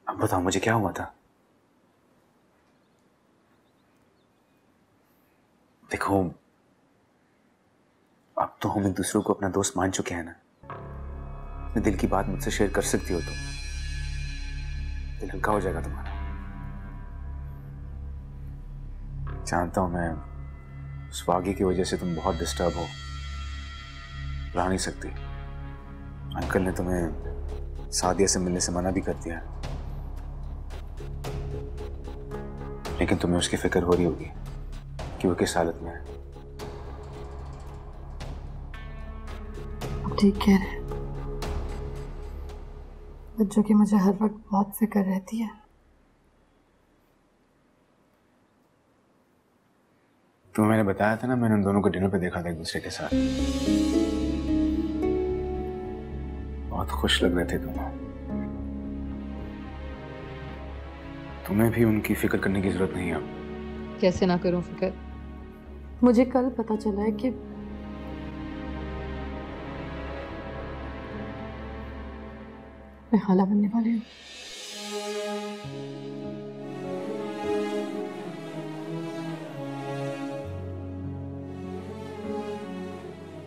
अब बताओ मुझे क्या हुआ था? देखो, अब तो हम एक दूसरे को अपना दोस्त मान चुके हैं ना। अपने दिल की बात मुझसे शेयर कर सकती हो तो दिल हल्का हो जाएगा तुम्हारा। जानता हूं मैं, उस वागी की वजह से तुम बहुत डिस्टर्ब हो, रह नहीं सकती। अंकल ने तुम्हें सादिया से मिलने से मना भी कर दिया, लेकिन तुम्हें उसकी फिक्र हो रही होगी कि वो किस हालत में है। ठीक कह रहे हैं। बच्चों की मुझे हर वक्त बहुत फिक्र रहती है। तुम्हें मैंने बताया था ना, मैंने उन दोनों को डिनर पे देखा था एक दूसरे के साथ। बहुत खुश लग रहे थे दोनों। तुम्हें भी उनकी फिक्र करने की जरूरत नहीं है अब। कैसे ना करूं फिक्र? मुझे कल पता चला है कि मैं खाला बनने वाली हूँ।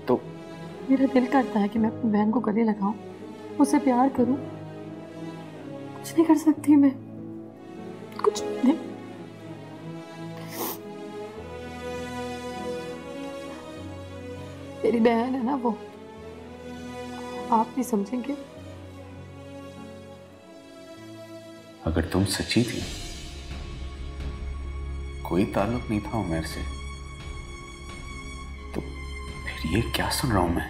तो मेरा दिल करता है कि मैं अपनी बहन को गले लगाऊं, उसे प्यार करूं। कुछ नहीं कर सकती मैं, कुछ नहीं। मेरी बहन है ना वो, आप भी समझेंगे। अगर तुम सच्ची थी, कोई ताल्लुक नहीं था उमर से, तो फिर ये क्या सुन रहा हूं मैं?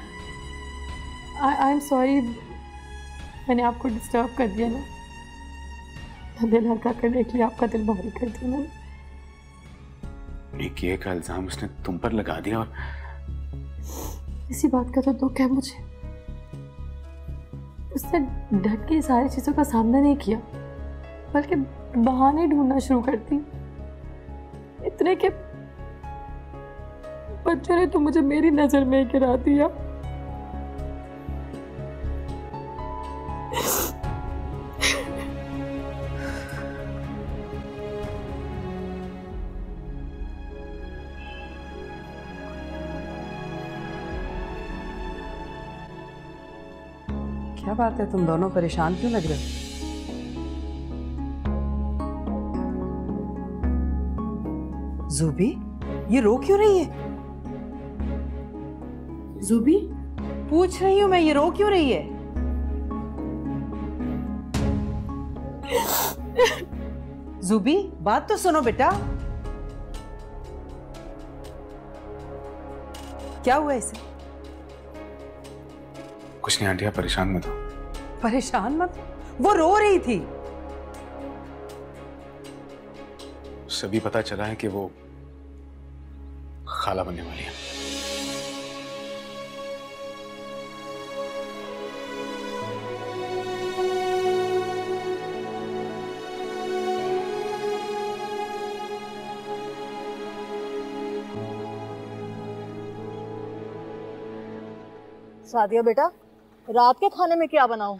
आई एम सॉरी, मैंने आपको डिस्टर्ब कर दिया ना। दिल हल्का करने के लिए आपका दिल भारी कर दिया मैंने। एक ये का इल्जाम उसने तुम पर लगा दिया, और इसी बात का तो दुख है मुझे। उसने डट के सारी चीजों का सामना नहीं किया, बल्कि बहाने ढूंढना शुरू कर दी। इतने के बच्चों ने तो मुझे मेरी नजर में गिरा दिया। क्या बात है, तुम दोनों परेशान क्यों लग रहे हो? ज़ुबी, ये रो क्यों रही है? ज़ुबी, पूछ रही हूँ मैं, ये रो क्यों रही है? ज़ुबी, बात तो सुनो बेटा। क्या हुआ इसे? कुछ नहीं आंटी, आप परेशान मत हो। परेशान मत, वो रो रही थी। सभी पता चला है कि वो खाला बनने वाली है। सादिया बेटा, रात के खाने में क्या बनाऊं?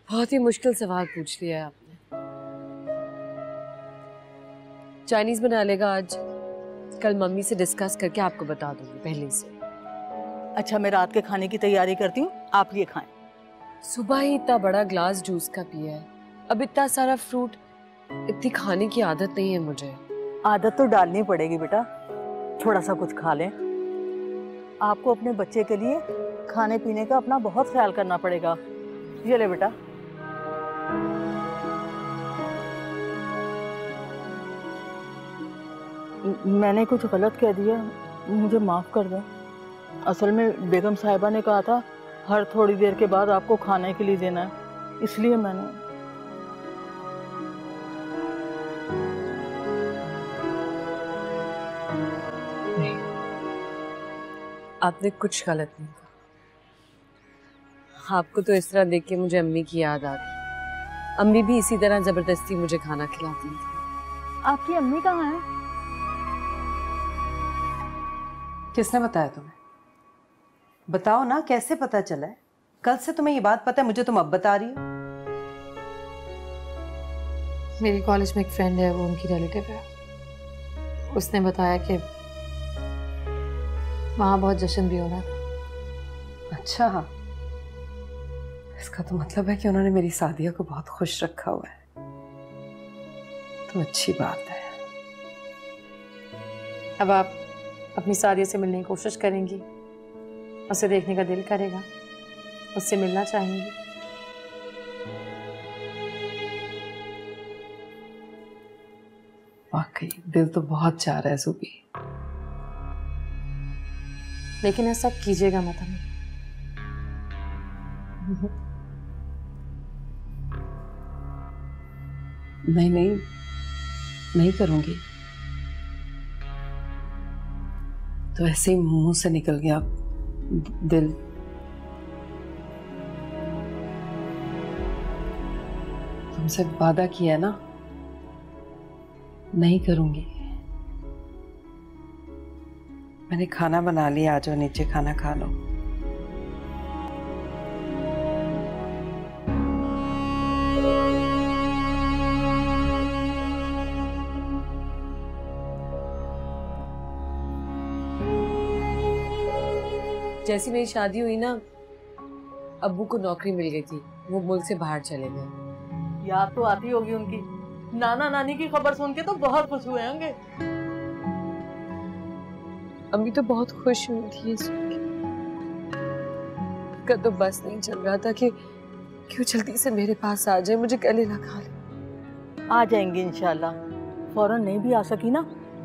बहुत ही मुश्किल सवाल पूछ लिया है आपने। चाइनीज बना लेगा आज, कल मम्मी से डिस्कस करके आपको बता दूंगी पहले से। अच्छा, मैं रात के खाने की तैयारी करती हूँ, आप ये खाएं। सुबह ही इतना बड़ा ग्लास जूस का पिया है, अब इतना सारा फ्रूट, इतनी खाने की आदत नहीं है मुझे। आदत तो डालनी पड़ेगी बेटा, थोड़ा सा कुछ खा लें। आपको अपने बच्चे के लिए खाने पीने का अपना बहुत ख्याल करना पड़ेगा। ये ले बेटा। मैंने कुछ गलत कह दिया, मुझे माफ कर दें। असल में बेगम साहिबा ने कहा था हर थोड़ी देर के बाद आपको खाने के लिए देना है, इसलिए मैंने। नहीं, आपने कुछ गलत नहीं कहा। आपको तो इस तरह देख के मुझे अम्मी की याद आ गई। अम्मी भी इसी तरह जबरदस्ती मुझे खाना खिलाती थी। आपकी अम्मी कहाँ है? किसने बताया तुम्हें? बताओ ना, कैसे पता चला है? कल से तुम्हें ये बात पता है, मुझे तुम अब बता रही हो? मेरी कॉलेज में एक फ्रेंड है, वो उनकी रिलेटिव है। उसने बताया कि वहाँ बहुत जश्न भी होना था। अच्छा, इसका तो मतलब है कि उन्होंने मेरी सादिया को बहुत खुश रखा हुआ है। तो अच्छी बात है। अब आप अपनी सादिया से मिलने की कोशिश करेंगी, उसे देखने का दिल करेगा, उससे मिलना चाहेंगी। वाकई दिल तो बहुत चाह रहा है ज़ुबी। लेकिन ऐसा कीजिएगा मत हमें। नहीं नहीं, नहीं करूंगी। तो ऐसे ही मुंह से निकल गया दिल। तुमसे वादा किया है ना, नहीं करूंगी। मैंने खाना बना लिया, आ जाओ नीचे खाना खा लो। जैसी मेरी शादी हुई ना, अब्बू को नौकरी मिल गई थी, वो मुल्क से बाहर चले गए। याद तो आती होगी उनकी। नाना नानी की खबर सुन के तो बहुत खुश हुए होंगे। अम्मी तो बहुत खुश हुई थी ये सुन के। का तो बस नहीं चल रहा था कि क्यों जल्दी से मेरे पास आ जाए, मुझे गले लगा ले। आ जाएंगी इंशाल्लाह। फौरन नहीं भी आ सकी ना,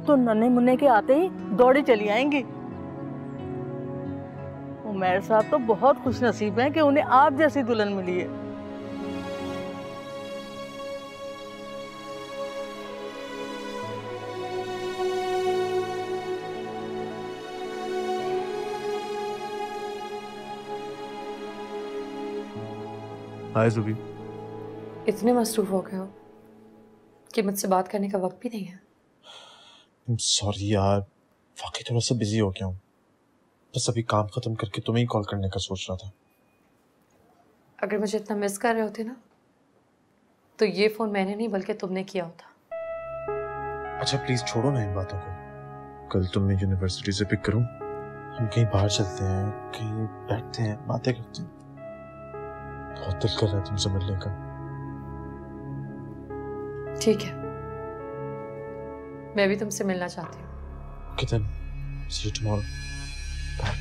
तो नन्हे मुन्ने के आते ही दौड़ी चली आएंगी। उमैर साहब तो बहुत खुश नसीब हैं कि उन्हें आप जैसी दुल्हन मिली है। हाय ज़ुबी। इतने मसरूफ हो गए हो कि मुझसे बात करने का वक्त भी नहीं है। सॉरी यार, वाकई थोड़ा सा बिजी हो गया हूँ। बस अभी काम खत्म करके तुम्हें ही कॉल करने का सोच रहा था। अगर मुझे इतना मिस कर रहे होते ना, तो ये फोन मैंने नहीं बल्कि तुमने किया होता। अच्छा प्लीज छोड़ो ना इन बातों को। कल तुम्हें यूनिवर्सिटी से पिक करूँ, हम कहीं बाहर चलते हैं, कहीं बैठते हैं, बातें करते हैं। बहुत दिल कर रहा है तुमसे मिलने का। ठीक है, मैं भी तुमसे मिलना चाहती हूँ। Okay then, see you tomorrow. Bye.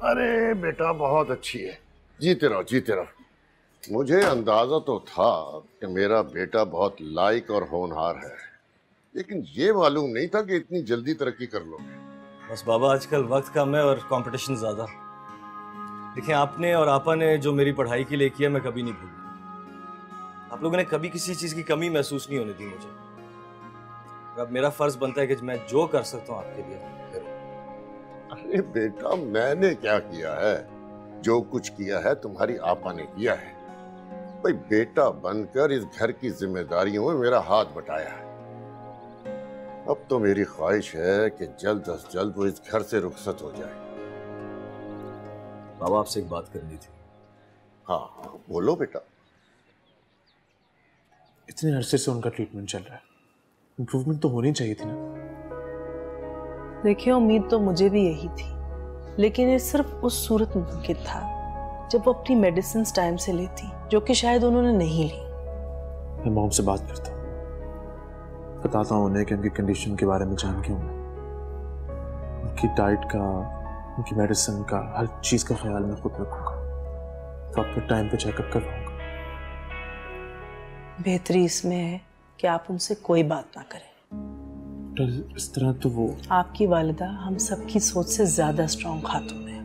अरे बेटा बहुत अच्छी है, जीते रहो जीते रहो। मुझे अंदाजा तो था कि मेरा बेटा बहुत लायक और होनहार है, लेकिन ये मालूम नहीं था कि इतनी जल्दी तरक्की कर लोगे। बस बाबा आजकल वक्त कम है और कंपटीशन ज्यादा। देखिए आपने और आपा ने जो मेरी पढ़ाई के लिए किया मैं कभी नहीं भूलूंगा। आप लोगों ने कभी किसी चीज की कमी महसूस नहीं होने दी मुझे। अब मेरा फर्ज बनता है कि मैं जो कर सकता हूँ आपके लिए करूँ। अरे बेटा मैंने क्या किया है, जो कुछ किया है तुम्हारी आपा ने किया है। भाई बेटा बनकर इस घर की जिम्मेदारियों में मेरा हाथ बटाया है। अब तो मेरी ख्वाहिश है कि जल्द अज जल्द वो इस घर से रुखसत हो जाए। बाबा आपसे एक बात करनी थी। हाँ हाँ बोलो बेटा। इतने अरसे से उनका ट्रीटमेंट चल रहा है, इम्प्रूवमेंट तो होनी चाहिए थी ना। देखिए उम्मीद तो मुझे भी यही थी, लेकिन ये सिर्फ उस सूरत में मुमकिन था जब वो अपनी मेडिसिन टाइम से लेती, जो कि शायद उन्होंने नहीं ली। मैं मॉम से बात करता हूँ, बताता हूँ उन्हें कि उनकी कंडीशन के बारे में जान के हूँ, उनकी डाइट का, उनकी मेडिसिन का, हर चीज का ख्याल मैं खुद रखूंगा। प्रॉपर टाइम पे चेकअप करवाऊंगा। बेहतरी इसमें है कि आप उनसे कोई बात ना करें। इस तरह तो वो आपकी वालिदा हम सबकी सोच से ज्यादा स्ट्रॉन्ग खातून है।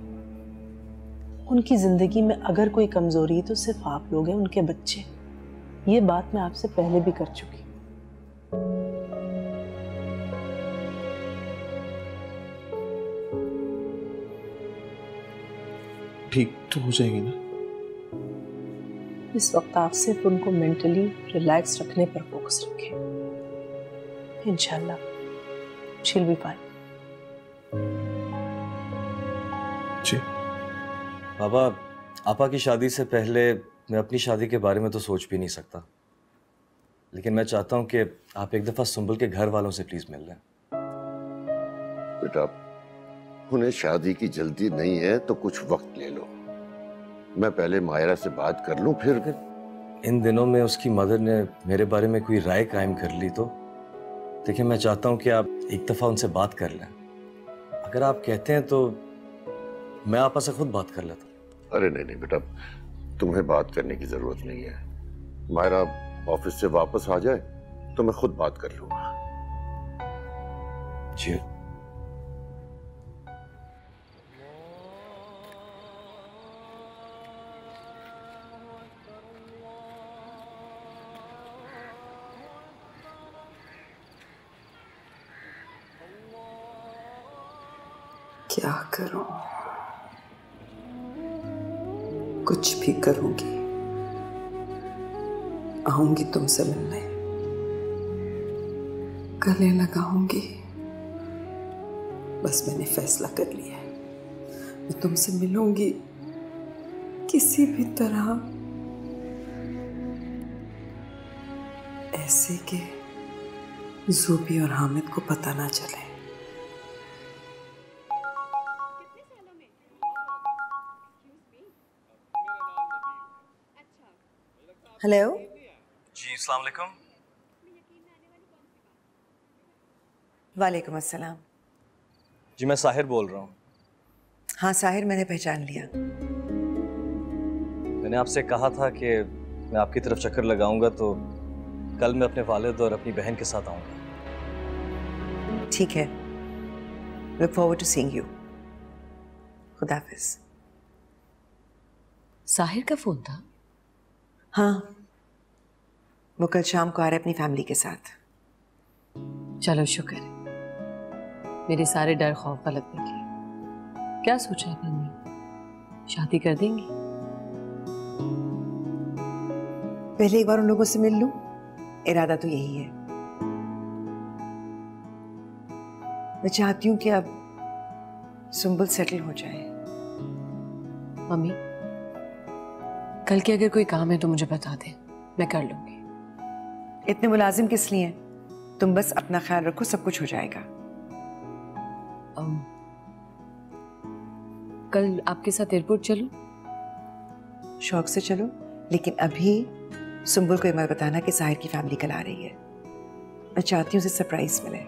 उनकी जिंदगी में अगर कोई कमजोरी है तो सिर्फ आप लोग हैं, उनके बच्चे। ये बात मैं आपसे पहले भी कर चुकी। ठीक तो हो जाएगी ना? इस वक्त आप सिर्फ उनको मेंटली रिलैक्स रखने पर फोकस रखें। इंशाल्लाह शील बी फाइन। जी पापा, आपा की शादी से पहले मैं अपनी शादी के बारे में तो सोच भी नहीं सकता, लेकिन मैं चाहता हूं कि आप एक दफा सुंबल के घर वालों से प्लीज मिल लें। बेटा, उन्हें शादी की जल्दी नहीं है तो कुछ वक्त ले लो। मैं पहले मायरा से बात कर लूं, फिर इन दिनों में उसकी मदर ने मेरे बारे में कोई राय कायम कर ली तो देखिए, मैं चाहता हूं कि आप एक दफा उनसे बात कर लें। अगर आप कहते हैं तो मैं आपा से खुद बात कर लेता हूं। अरे नहीं नहीं बेटा, तुम्हें बात करने की जरूरत नहीं है। मायरा ऑफिस से वापस आ जाए तो मैं खुद बात कर लूंगा। जी क्या करूं? कुछ भी करूंगी, आऊंगी तुमसे मिलने, गले लगाऊंगी। बस मैंने फैसला कर लिया है, मैं तुमसे मिलूंगी किसी भी तरह, ऐसे कि ज़ूबी और हामिद को पता ना चले। हेलो जी, अस्सलाम वालेकुम। वालेकुम अस्सलाम। जी, मैं साहिर बोल रहा हूँ। हाँ साहिर, मैंने पहचान लिया। मैंने आपसे कहा था कि मैं आपकी तरफ चक्कर लगाऊंगा, तो कल मैं अपने वालिद और अपनी बहन के साथ आऊंगा। ठीक है, look forward to seeing you. खुदा हाफिज। साहिर का फोन था? हाँ, वो कल शाम को आ रहे अपनी फैमिली के साथ। चलो शुक्र है, मेरे सारे डर खौफ गलत निकले। क्या सोचा है मम्मी, शादी कर देंगी? पहले एक बार उन लोगों से मिल लूं, इरादा तो यही है। मैं चाहती हूं कि अब सुंबल सेटल हो जाए। मम्मी, कल के अगर कोई काम है तो मुझे बता दे, मैं कर लूंगी। इतने मुलाजिम किस लिए? तुम बस अपना ख्याल रखो, सब कुछ हो जाएगा। कल आपके साथ एयरपोर्ट चलूं? शौक से चलो, लेकिन अभी सुंबल को ये मत बताना कि साहिर की फैमिली कल आ रही है। मैं चाहती हूँ उसे सरप्राइज मिले।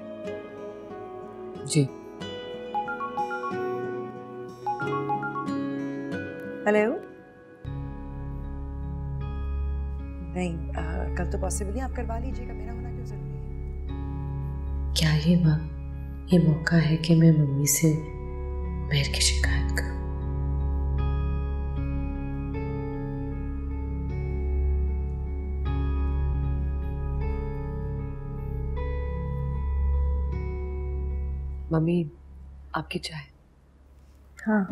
जी। हेलो। नहीं, कल तो पॉसिबल है, आप करवा लीजिएगा, मेरा होना क्यों जरूरी है? क्या ये मौका है कि मैं मम्मी से मेहर की शिकायत करूं? मम्मी, आपकी चाय? हाँ।